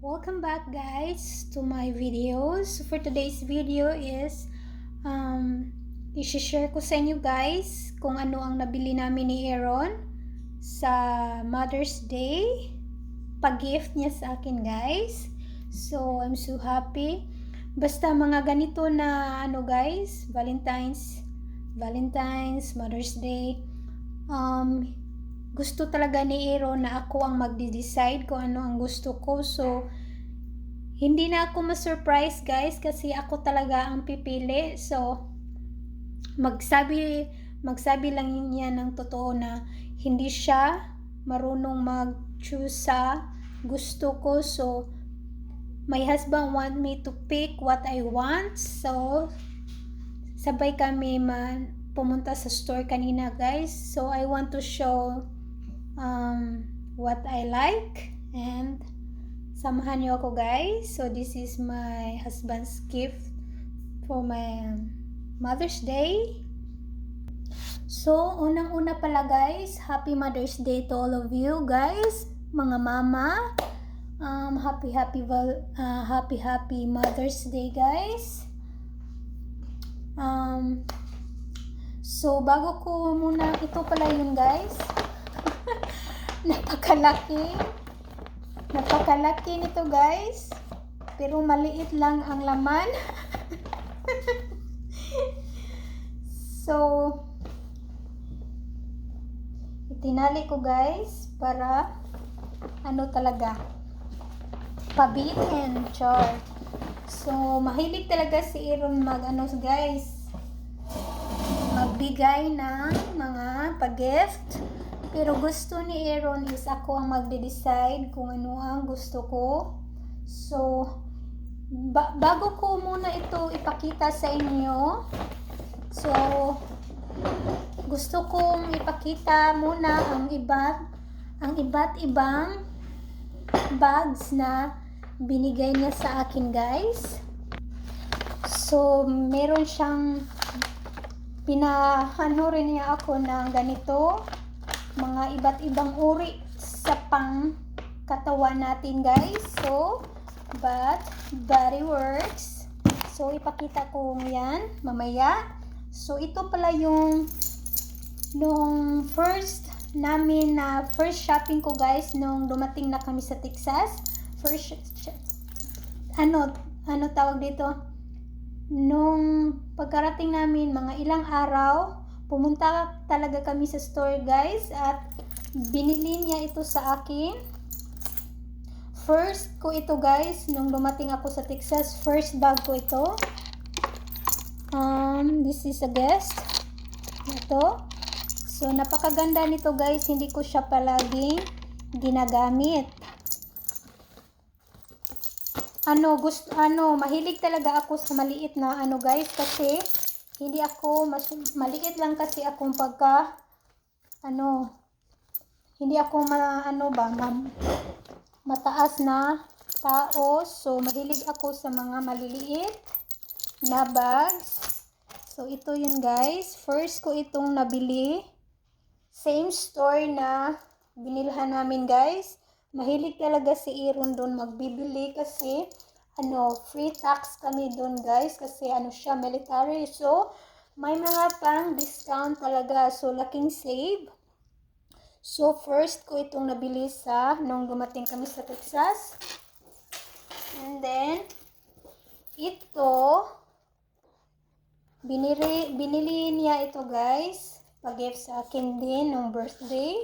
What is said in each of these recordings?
Welcome back guys to my videos. For today's video is i-share ko sa inyo guys kung ano ang nabili namin ni Aaron sa Mother's Day. Pag-gift niya sa akin guys. So I'm so happy. Basta mga ganito na guys, Valentine's, Mother's Day. Gusto talaga ni Aaron na ako ang magde-decide kung ano ang gusto ko. So, hindi na ako ma-surprise guys kasi ako talaga ang pipili. So, magsabi lang niya ng totoo na hindi siya marunong mag-choose sa gusto ko. So, my husband want me to pick what I want. So, sabay kami pumunta sa store kanina guys. So, I want to show what I like and samahan niyo ako guys. So this is my husband's gift for my Mother's Day. So unang-una pala guys, happy Mother's Day to all of you guys, mga mama. Happy Mother's Day guys. So bago ko muna, ito pala yun guys. Napakalaki nito guys, pero maliit lang ang laman. So itinali ko guys para talaga pabitin, char. So mahilig talaga si Aaron guys, magbigay ng mga pag-gift. Pero gusto ni Aaron is ako ang magde-decide kung ano ang gusto ko. So, bago ko muna ito ipakita sa inyo, so, gusto kong ipakita muna ang iba't ibang bags na binigay niya sa akin guys. So, meron siyang rin niya ako ng ganito, mga iba't ibang uri sa pang katawan natin guys. So, Body Works. So, ipakita ko yan mamaya. So, ito pala yung nung first shopping ko guys nung dumating na kami sa Texas. Tawag dito? Nung pagkarating namin, mga ilang araw, pumunta talaga kami sa store guys at binili niya ito sa akin. First ko ito guys, nung dumating ako sa Texas, first bag ko ito. This is a guest. Ito. So, napakaganda nito guys, hindi ko siya palaging ginagamit. Mahilig talaga ako sa maliit na guys, kasi hindi ako maliit lang kasi akong hindi ako mataas na tao. So mahilig ako sa mga maliliit na bags. So ito yun guys, first ko itong nabili, same store na binilhan namin guys. Mahilig talaga si Aaron doon magbibili kasi free tax kami doon guys, kasi siya military. So may mga pang discount talaga, so laking save. So first ko itong nabili nung dumating kami sa Texas. And then ito binili niya ito guys, pag-gift sa akin din nung birthday.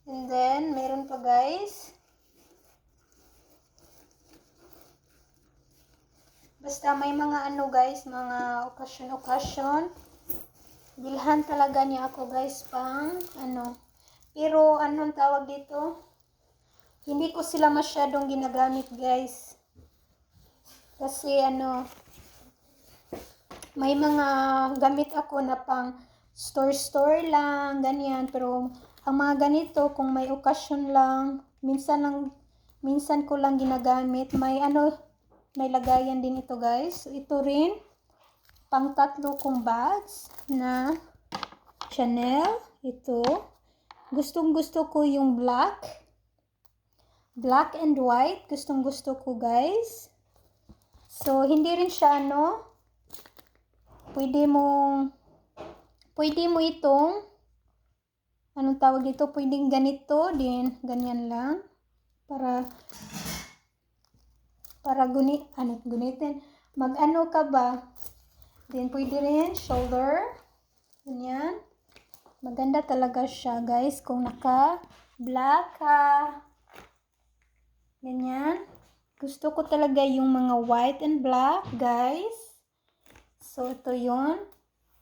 And then meron pa guys, basta may mga guys, mga okasyon, bilhan talaga niya ako guys pang pero anong tawag dito, hindi ko sila masyadong ginagamit guys, kasi may mga gamit ako na pang store lang ganyan, pero ang mga ganito kung may okasyon lang, minsan ko lang ginagamit. May lagayan din ito guys. So, ito rin pang 3 kong bags na Chanel. Ito. Gustong gusto ko yung black. Black and white. Gustong gusto ko guys. So, hindi rin siya pwede mo itong, anong tawag dito, pwedeng ganito din, ganyan lang. Para gunitin. Mag-ano ka ba? Then, pwede rin shoulder. Ganyan. Maganda talaga siya, guys, kung naka-black ka. Ganyan. Gusto ko talaga yung mga white and black, guys. So, ito yun.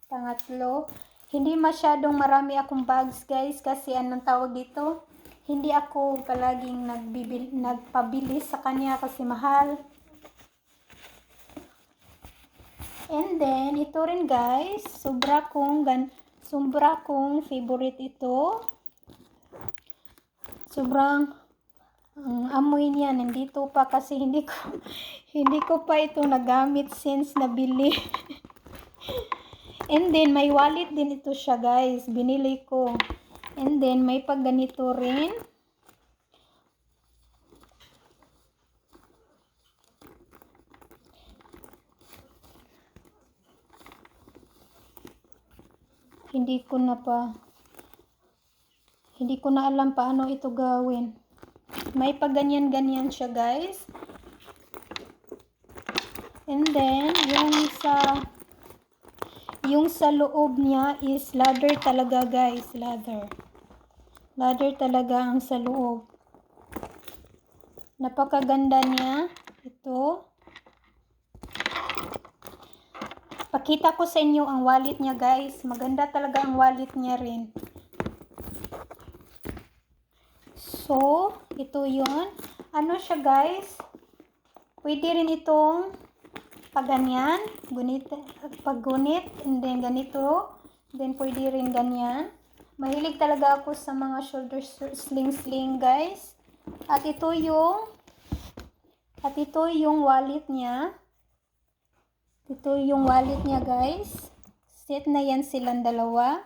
Pangatlo. Hindi masyadong marami akong bags, guys, kasi anong tawag dito? Hindi ako palaging nagpabili sa kanya kasi mahal. And then, ito rin guys, sobra kong favorite ito. Sobrang amoy niya nandito pa kasi hindi ko pa ito nagamit since nabili. And then, may wallet din ito siya guys, binili ko. And then, may pag ganito rin. Hindi ko na alam paano ito gawin. May pag ganyan-ganyan siya guys. And then, yung sa loob niya is leather talaga guys. Leather talaga ang sa loob. Napakaganda niya. Ito. Pakita ko sa inyo ang wallet niya guys. Maganda talaga ang wallet niya rin. So, ito yun. Ano siya guys? Pwede rin itong pagganyan. Paggunit. And then ganito. Then pwede rin ganyan. Mahilig talaga ako sa mga shoulder sling guys. At ito yung wallet niya. Ito yung wallet niya guys. Set na yan silang dalawa.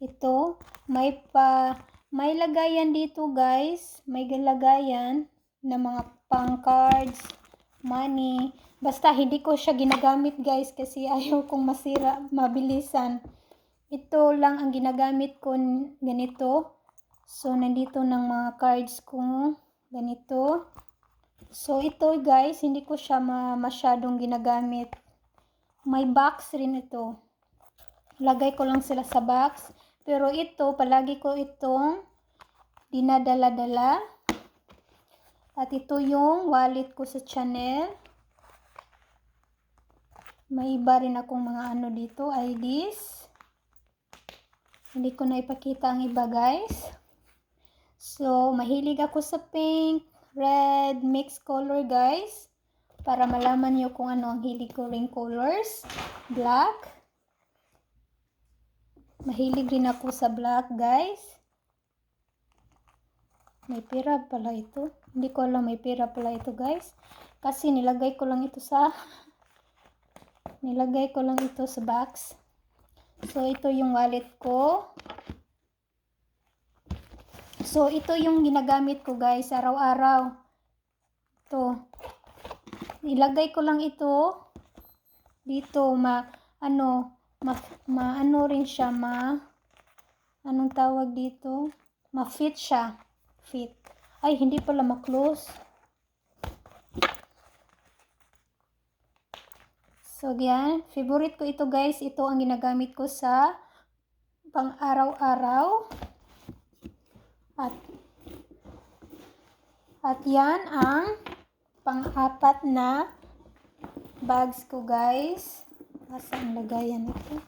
Ito. May lagayan dito guys. May lagayan na mga pang cards, money. Basta hindi ko siya ginagamit guys kasi ayaw kong masira mabilisan. Ito lang ang ginagamit ko ganito. So nandito ng mga cards ko ganito. So, ito guys, hindi ko siya masyadong ginagamit. May box rin ito. Lagay ko lang sila sa box. Pero ito, palagi ko itong dinadala-dala. At ito yung wallet ko sa Chanel. May iba rin akong mga ano dito, IDs. Hindi ko na ipakita ang iba guys. So, mahilig ako sa pink, red, mixed color guys. Para malaman nyo kung ano ang hilig ko ring colors. Black. Mahilig rin ako sa black guys. May pera pala ito. Hindi ko alam may pera pala ito guys. Kasi nilagay ko lang ito sa box. So ito yung wallet ko. So, ito yung ginagamit ko guys, araw-araw. Ito. Ilagay ko lang ito dito, ano rin siya, anong tawag dito? Ma-fit siya. Fit. Ay, hindi pala ma-close. So, yan. Favorite ko ito guys. Ito ang ginagamit ko sa pang-araw-araw. At yan ang pang-apat na bags ko guys. Nasaan lagayan ito?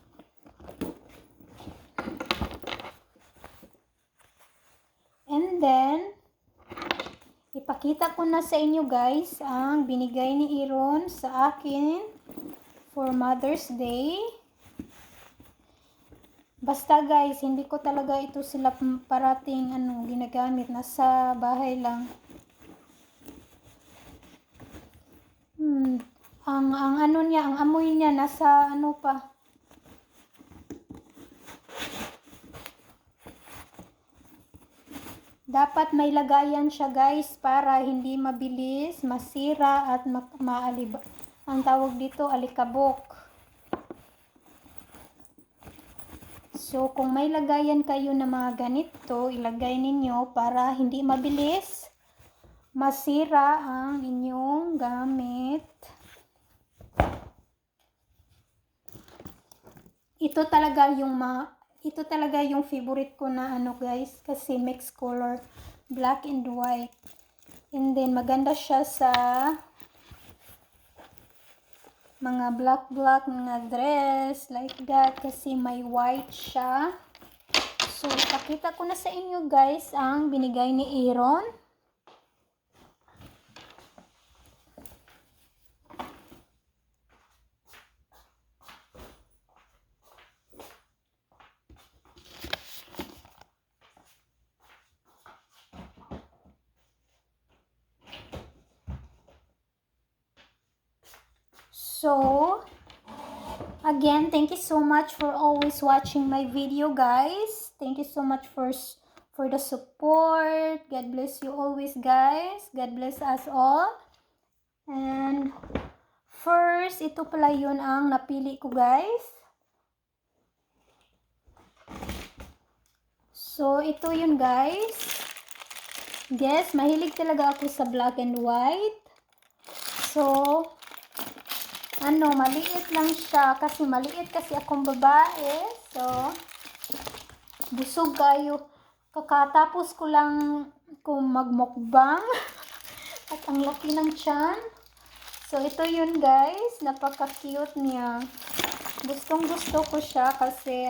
And then, ipakita ko na sa inyo guys ang binigay ni Iron sa akin for Mother's Day. Basta guys, hindi ko talaga ito sila parating ginagamit. Nasa bahay lang. Ang amoy niya nasa pa. Dapat may lagayan siya guys para hindi mabilis masira at maalib. Ang tawag dito alikabok. So kung may lagayan kayo na mga ganito, ilagay ninyo para hindi mabilis masira ang inyong gamit. Ito talaga yung favorite ko na ano guys, kasi mix color, black and white. And then maganda siya sa mga black mga dress like that kasi may white siya. So ipakita ko na sa inyo guys ang binigay ni Aaron. So, again, thank you so much for always watching my video, guys. Thank you so much for the support. God bless you always, guys. God bless us all. And first, ito pala yun ang napili ko, guys. So, ito yun, guys. Yes, mahilig talaga ako sa black and white. So, maliit lang siya kasi maliit kasi akong babae. So, busog kayo. Kakatapos ko lang kung magmukbang. At ang laki ng tiyan. So, ito yun guys. Napaka-cute niya. Gustong gusto ko siya kasi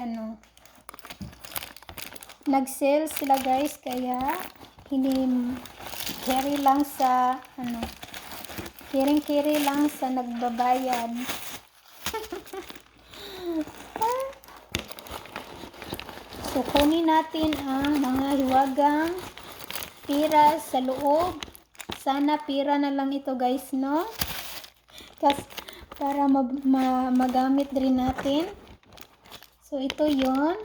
nag-sale sila guys. Kaya, hindi carry lang sa kiring-kiri lang sa nagbabayad. So, kunin natin ang mga hiwagang pira sa loob. Sana pira na lang ito guys, no? Kasi para magamit rin natin. So, ito yon.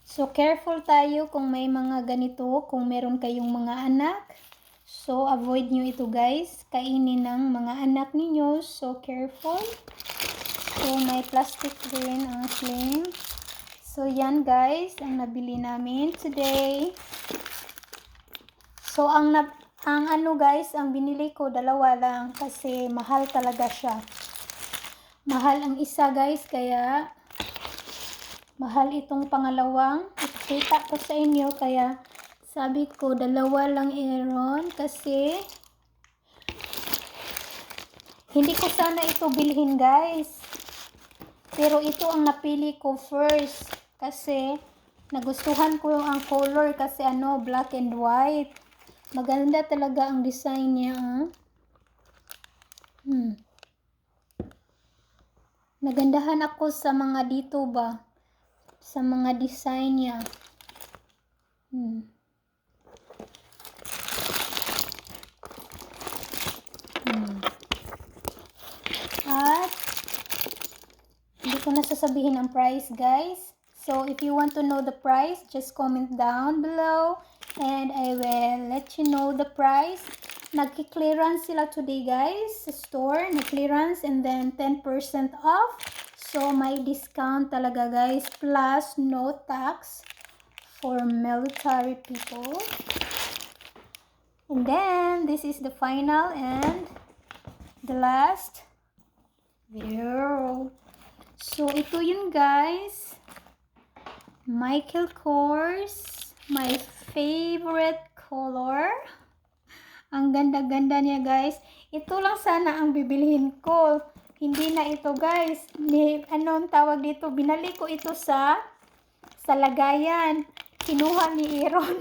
So, careful tayo kung may mga ganito, kung meron kayong mga anak. So, avoid nyo ito guys. Kainin ng mga anak ninyo. So, careful. So, may plastic din ang sling. So, yan guys. Ang nabili namin today. So, ang guys, ang binili ko, dalawa lang. Kasi, mahal talaga siya. Mahal ang isa guys. Kaya, mahal itong pangalawang. Ipakita ko sa inyo. Kaya, sabi ko, dalawa lang Aaron kasi hindi ko sana ito bilhin guys. Pero ito ang napili ko first kasi nagustuhan ko ang color kasi black and white. Maganda talaga ang design niya. Nagandahan ako sa mga dito ba? Sa mga design niya. At hindi ko na sasabihin ang price guys. So if you want to know the price, just comment down below and I will let you know the price. Nagki-clearance sila today guys sa store, nag-clearance and then 10% off. So may discount talaga guys, plus no tax for military people. And then this is the final and the last video. So, ito yun guys. Michael Kors. My favorite color. Ang ganda-ganda niya guys. Ito lang sana ang bibilhin ko. Hindi na ito guys. Anong tawag dito? Binali ko ito sa lagayan. Kinuha ni Aaron.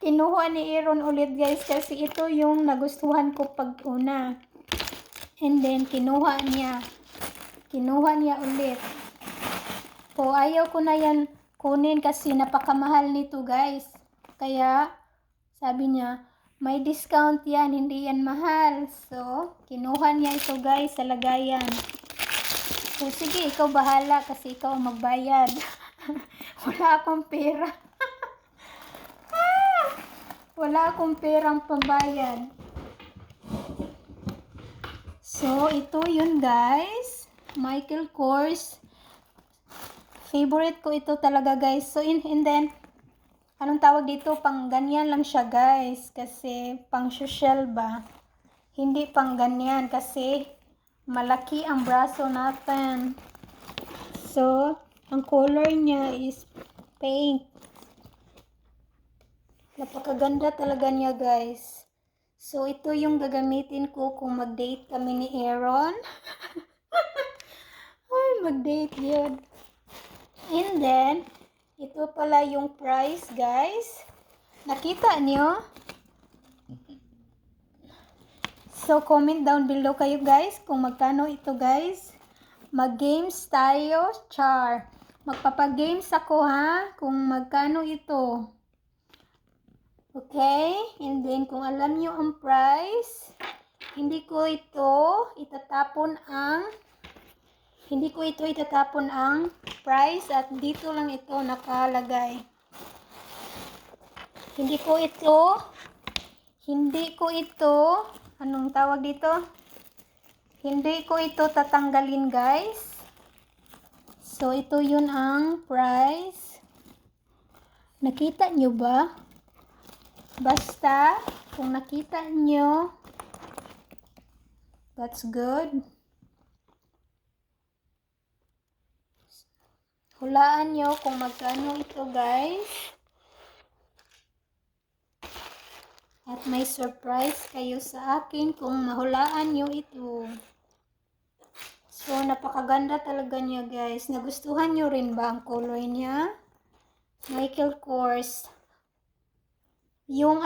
Kinuha ni Aaron ulit guys. Kasi ito yung nagustuhan ko pag una. And then, kinuha niya ulit. So, ayaw ko na yan kunin kasi napakamahal nito, guys. Kaya, sabi niya, may discount yan, hindi yan mahal. So, kinuha niya ito, guys, sa lagayan. So, sige, ikaw bahala kasi ikaw ang magbayad. Wala akong pera. Wala akong perang pambayad. So, ito yun guys. Michael Kors. Favorite ko ito talaga guys. So, and then, anong tawag dito? Pang ganyan lang siya guys. Kasi, pang social ba? Hindi pang ganyan. Kasi, malaki ang braso natin. So, ang color niya is pink. Napakaganda talaga niya guys. So, ito yung gagamitin ko kung mag-date kami ni Aaron. Ay, mag-date yun. And then, ito pala yung price guys. Nakita niyo? So, comment down below kayo guys kung magkano ito guys. Mag-games tayo, char. Magpapagames ako ha kung magkano ito. Okay? And then, kung alam nyo ang price, hindi ko ito itatapon ang price at dito lang ito nakalagay. Hindi ko ito, anong tawag dito? Hindi ko ito tatanggalin guys. So, ito yun ang price. Nakita nyo ba? Basta, kung nakita nyo, that's good. Hulaan nyo kung magkano ito guys. At may surprise kayo sa akin kung mahulaan nyo ito. So, napakaganda talaga niya guys. Nagustuhan nyo rin ba ang color niya? Michael Kors. Yung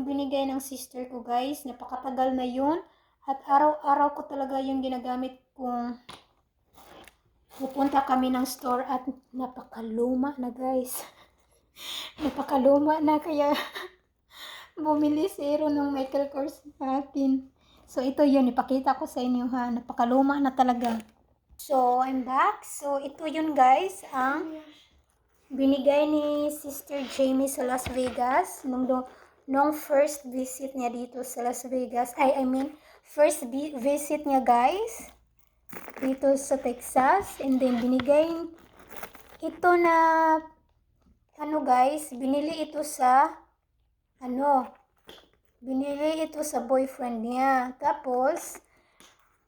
binigay ng sister ko guys, napakatagal na yun. At araw-araw ko talaga yung ginagamit kung pupunta kami ng store at napakaluma na guys. Napakaluma na kaya bumili si Aaron ng Michael Kors sa akin. So ito yun, ipakita ko sa inyo ha. Napakaluma na talaga. So I'm back. So ito yun guys, ang binigay ni Sister Jamie sa Las Vegas nung first visit niya dito sa Las Vegas. First visit niya guys dito sa Texas. And then binigay ito na guys, binili ito sa boyfriend niya. Tapos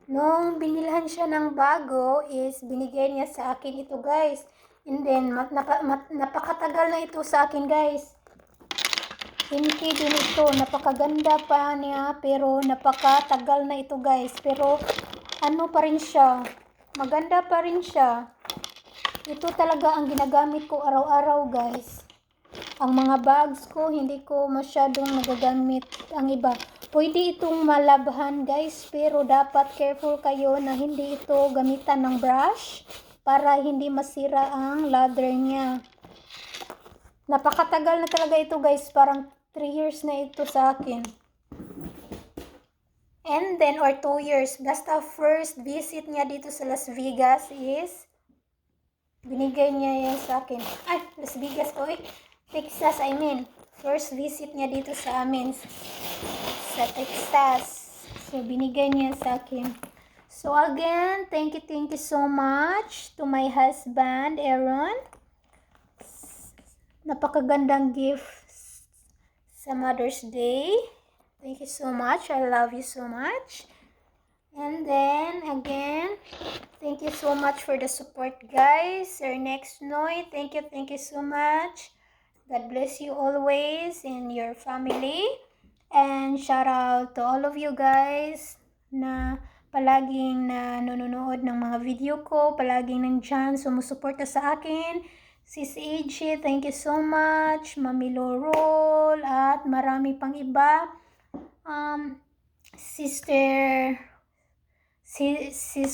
nung binilhan siya ng bago is binigay niya sa akin ito guys. And then, napakatagal na ito sa akin, guys. Hindi din ito. Napakaganda pa niya, pero napakatagal na ito, guys. Pero, pa rin siya. Maganda pa rin siya. Ito talaga ang ginagamit ko araw-araw, guys. Ang mga bags ko, hindi ko masyadong nagagamit ang iba. Pwede itong malabhan, guys. Pero, dapat careful kayo na hindi ito gamitan ng brush para hindi masira ang leather niya. Napakatagal na talaga ito guys. Parang 3 years na ito sa akin. And then, or 2 years. Basta first visit niya dito sa Las Vegas is binigay niya yan sa akin. Ay, Las Vegas po eh. Texas, First visit niya dito sa amin. Sa Texas. So, binigay niya sa akin. So again, thank you so much to my husband, Aaron. Napakagandang gift sa Mother's Day. Thank you so much. I love you so much. And then, again, thank you so much for the support, guys. Sir Next Noy, thank you so much. God bless you always and your family. And shout out to all of you guys na palaging nanonood ng mga video ko, palaging nandyan, sumusuporta sa akin. Sis AJ, thank you so much. Mami Lorol, at marami pang iba. Sis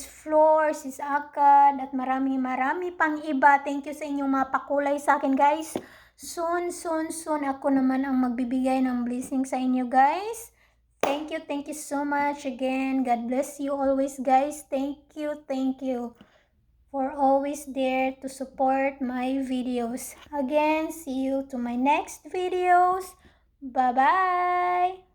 Flor, Sis Akad, at marami pang iba. Thank you sa inyong mga pakulay sa akin, guys. Soon, ako naman ang magbibigay ng blessing sa inyo, guys. Thank you so much again. God bless you always, guys. Thank you for always there to support my videos. Again, see you to my next videos. Bye-bye!